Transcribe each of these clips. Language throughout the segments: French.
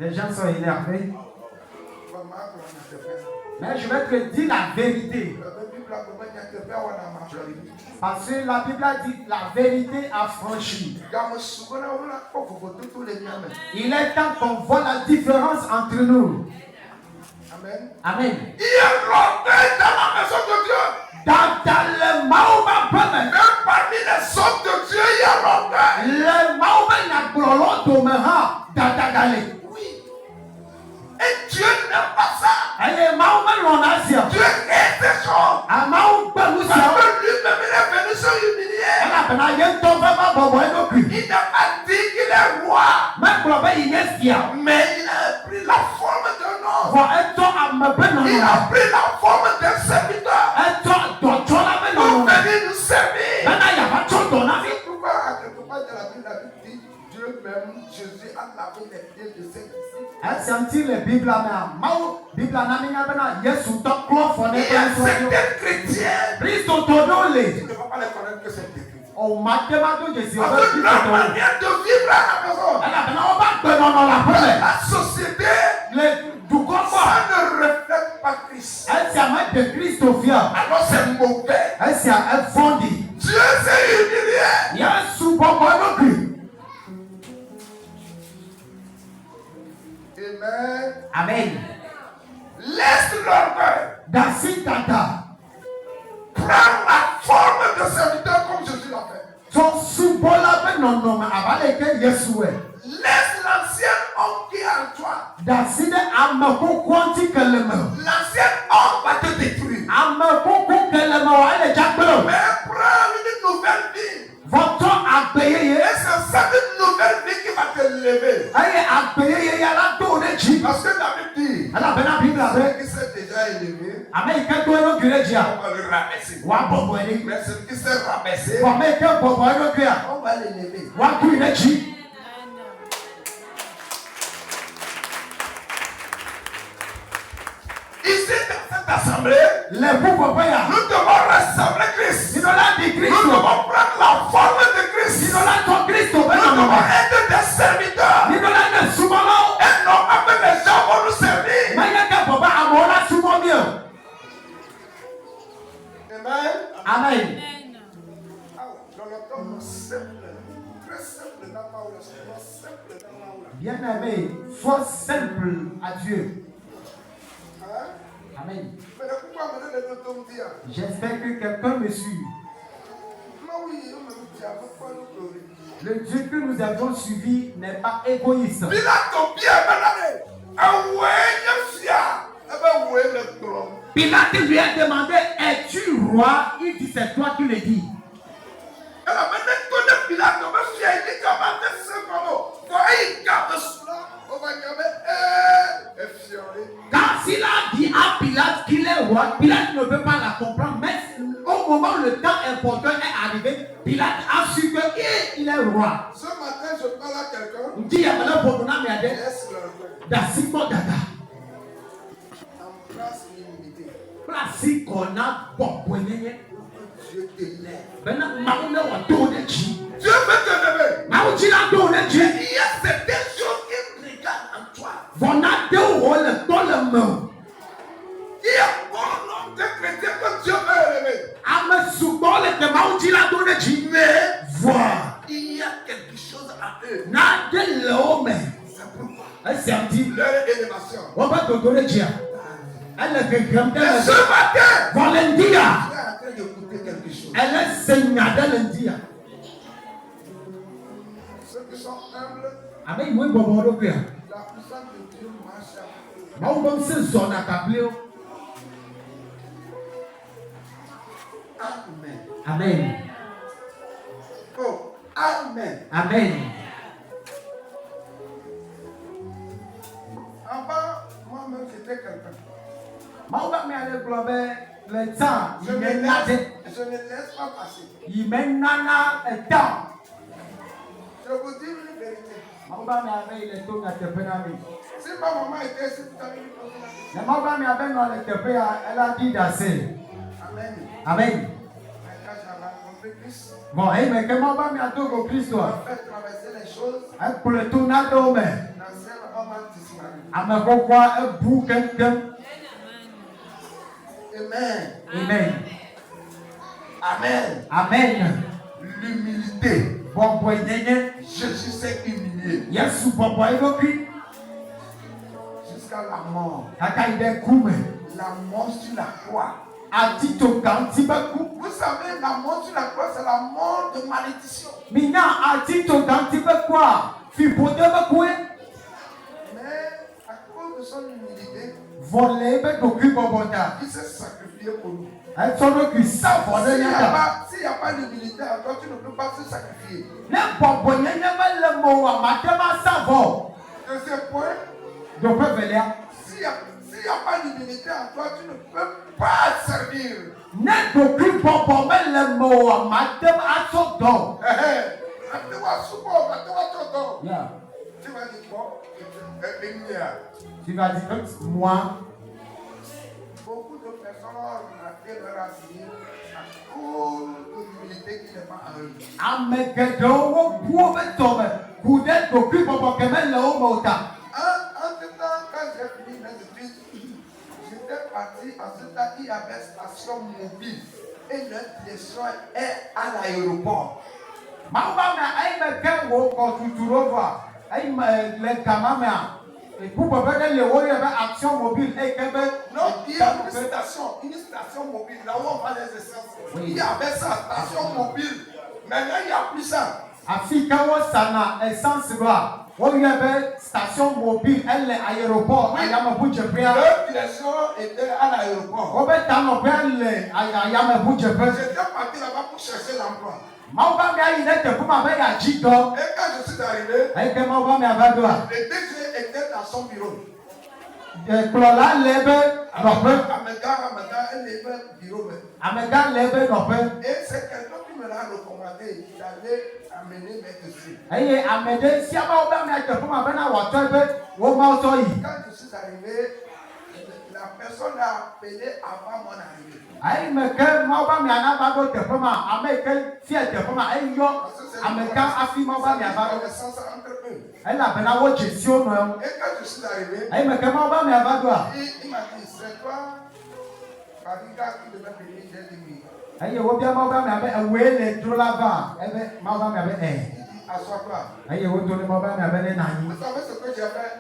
Les gens sont énervés. Mais je vais te dire la vérité. Parce que la Bible a dit la vérité affranchie. Il est temps qu'on voit la différence entre nous. Amen. Amen. Il y a l'orgueil dans la maison de Dieu. Dans le Mahouma, Même parmi les hommes de Dieu, il y a l'orgueil. Le Mahouma n'a pas d'orgueil. Oui. Et Dieu n'aime pas ça. Et Mahouma l'on a dit. Dieu est des choses. À Mahouma, Parce que lui-même, il est venu se humilier. Il n'a pas dit qu'il est roi. Mais il a pris la forme d'un homme. Il a pris la forme d'un serviteur. Pour venir nous servir. Pourquoi à quelque part de la Bible dit Dieu même, Jésus a lavé les pieds de ses disciples. Il y a certains chrétiens. Tu ne vas pas les connaître que c'est des chrétiens. Parce que leur manière de vivre à la maison. La société. Ça ne reflète pas Christ. Alors c'est mauvais. Dieu s'est humilié. Amen. Amen. Laisse l'orgueil. Prends la forme de serviteur comme Jésus l'a fait. Laisse l'ancien homme qui est en toi. L'ancien homme va te détruire. Mais prends une nouvelle vie. Et c'est cette nouvelle vie qui va te lever. Parce que la Bible dit, celui qui s'est déjà élevé, on va le rabaisser. Mais celui qui s'est rabaissé, on va l'élever. Ici, dans cette assemblée, nous devons ressembler Christ. Nous devons prendre la forme de Christ. Nous devons être des serviteurs. Et non, après les gens vont nous servir. Amen. Dans le temps simple, très simple, n'a pas où le simple, Bien-aimé, sois simple à Dieu. Amen. J'espère que quelqu'un me suit. Le Dieu que nous avons suivi n'est pas égoïste. Pilate lui a demandé, es-tu roi? Il dit, c'est toi qui le dis. Quand il a dit à Pilate qu'il est roi, Pilate ne peut pas la comprendre. Mais au moment où le temps important est arrivé, Pilate a su qu'il est roi. Ce matin, je parle à quelqu'un. Laisse Embrasse l'humilité. Dieu t'élève. Dieu veut te lever. Il y a certaines choses qui regardent en toi. Il y a bon nombre de chrétiens que Dieu veut élever. Mais il y a quelque chose à eux. C'est pourquoi leur élévation. Et ce matin, tu es en train d'écouter quelque chose. Ceux qui sont humbles, la puissance de Dieu marche à vous. Amen. Amen. Oh, amen. Amen. Avant, moi-même, j'étais quelqu'un. Le temps, Je ne laisse pas passer. Je vous dis une vérité. Si ma maman était ici, vous avez une Amen. Amen. Amen. rencontrer Christ. Bon, mais comment va m'attendre au Christ? On va faire traverser les choses. Pour le tournado, mais. Amen. Amen. Amen. Amen. L'humilité. Bon, Jésus s'est humilié. Yes, Jusqu'à la mort. La mort sur la croix. Vous savez, la mort sur la croix, c'est la mort de malédiction. Mais à cause de son humilité, il s'est sacrifié pour nous. S'il n'y a pas d'humilité, alors tu ne peux pas se sacrifier. Deuxième point, s'il n'y a pas d'humilité en toi, tu ne peux pas servir. Tu vas dire moi. Beaucoup de personnes ont raté leur avenir à cause de l'humilité qui n'est pas en eux. Entre-temps, quand j'ai fini mes études, j'étais parti en ce temps il y avait station mobile et notre direction est à l'aéroport. Action mobile. Non, il y a une station mobile là où on va les essences. Oui. Il y avait ça, station mobile. Maintenant, il n'y a plus ça. Il y avait station mobile, elle est aéroport. Oui. Leur direction était à l'aéroport. J'étais parti là-bas pour chercher l'emploi. Et quand je suis arrivé, le DG était dans son bureau. Et c'est quelqu'un qui me l'a recommandé d'aller amener mes dossiers. Quand je suis arrivé, la personne a appelé avant mon arrivée. Et quand je suis arrivé, il m'a dit, c'est toi, Fadiga, qui devait venir, j'ai dit oui. Il dit, assois-toi. Vous savez ce que j'ai fait?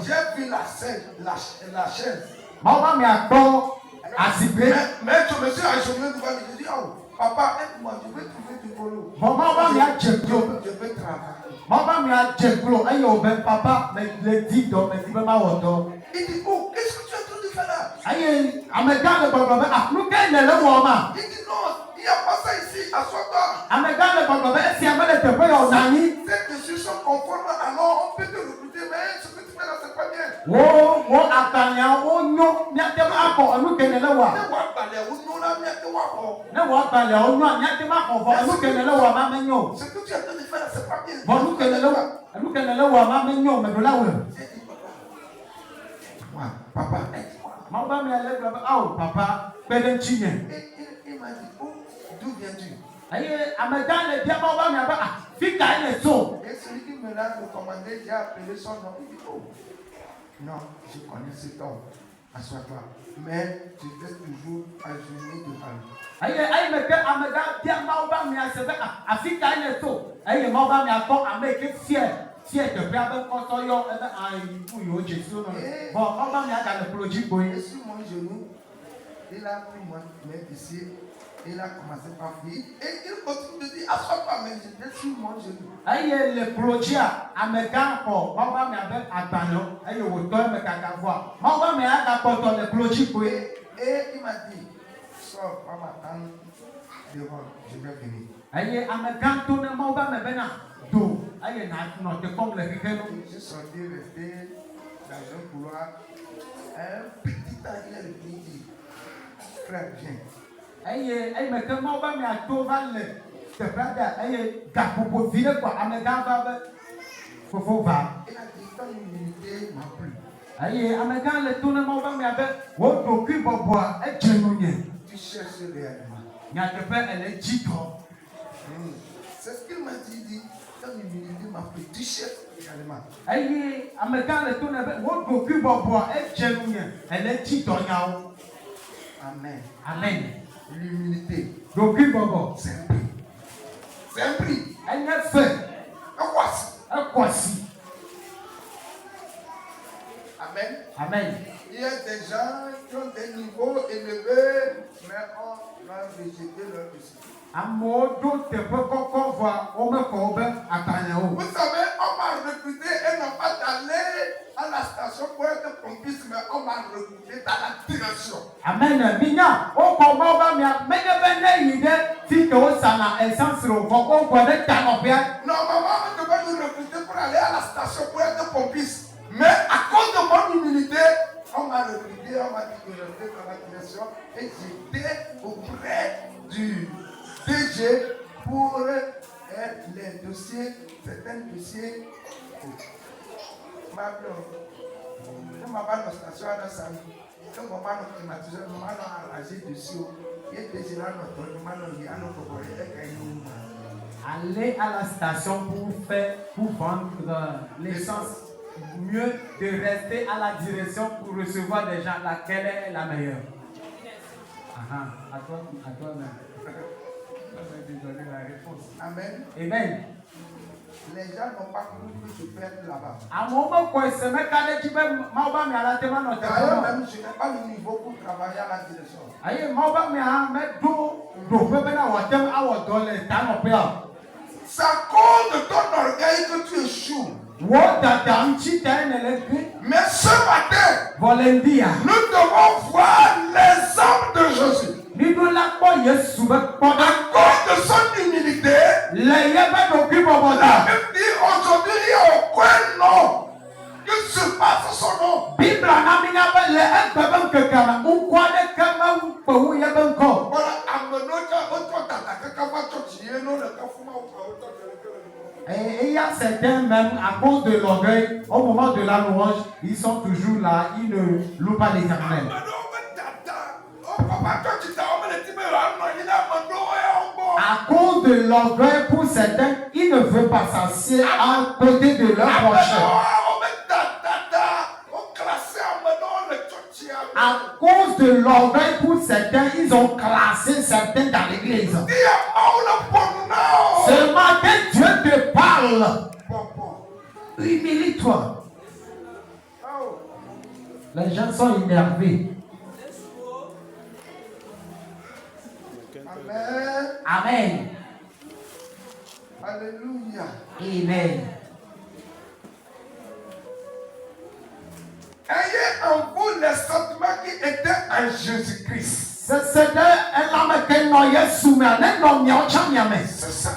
J'ai vu la chaise. Mais je me suis agenouillé devant lui. J'ai dit, oh, papa, aide-moi, je vais trouver du boulot. Je vais travailler. Il dit, oh, qu'est-ce que tu es en train de faire là? Il dit, non, il n'y a pas ça ici, assois-toi. Ces dessus sont conformes, alors on peut te recruter, mais ce que tu fais là, c'est pas bien. Ce que tu es en train de faire là, c'est pas bien. Papa, aide-moi. Il m'a dit, oh, d'où viens-tu? Et celui qui me l'a recommandé, j'ai appelé son nom. Il dit, oh, non, je connais cet homme. Assois-toi. Mais tu fais toujours agenouiller devant lui. Et sur mon genou, il a pris mes dossiers. Il a commencé par fuir. Et il continue de dire, assois-toi, mais j'étais sur mon genou. Et il m'a dit, sors, va m'attendre devant, je vais venir. Je suis sorti, resté dans un couloir. Un petit temps, il est venu dire, frère, viens. Il a dit, ton humilité m'a plu. Tu cherches réellement. Elle est Jitro. C'est ce qu'il m'a dit. Il dit, quand l'humilité m'a petit chef également. Elle est Jitro. Amen. Amen. L'humilité. C'est un prix. C'est un prix. Elle est fait. Voici. Amen. Amen. Il y a des gens qui ont des niveaux élevés, mais on a rejeté leur discipline. Vous savez, on m'a recruté et non pas d'aller à la station pour être pompiste, mais on m'a recruté dans la direction. Amen. Normalement, on devait nous recruter pour aller à la station pour être pompiste. Mais à cause de mon humilité, on m'a recruté, on m'a dit de rentrer dans la direction et j'étais auprès du DG pour les dossiers, certains dossiers. Ma m'a la station à la salle. Quand on m'a climatisé, on m'a arrangé dessus. Il était déjà notre Aller à la station pour vendre l'essence. Mieux de rester à la direction pour recevoir des gens. Laquelle est la meilleure? À toi-même. Je vais te donner la réponse. Amen. Amen. Les gens n'ont pas cru que je peux être là-bas. D'ailleurs, même je n'ai pas le niveau pour travailler à la direction. C'est à cause de ton orgueil que tu échoues. Mais ce matin, nous devons voir les hommes de Jésus. À cause de son humilité, la Bible dit aujourd'hui il y a aucun nom qui surpasse son nom. Et il y a certains même, à cause de l'orgueil, au moment de la louange, ils sont toujours là, ils ne louent pas l'Éternel. À cause de l'orgueil, pour certains, ils ne veulent pas s'asseoir à côté de leur prochain. À cause de l'orgueil, pour certains, ils ont classé certains dans l'église. Ce matin, Dieu te parle. Humilie-toi. Les gens sont énervés. Amen. Amen. Alléluia. Amen. Ayez en vous les sentiments qui étaient en Jésus-Christ. C'est ça.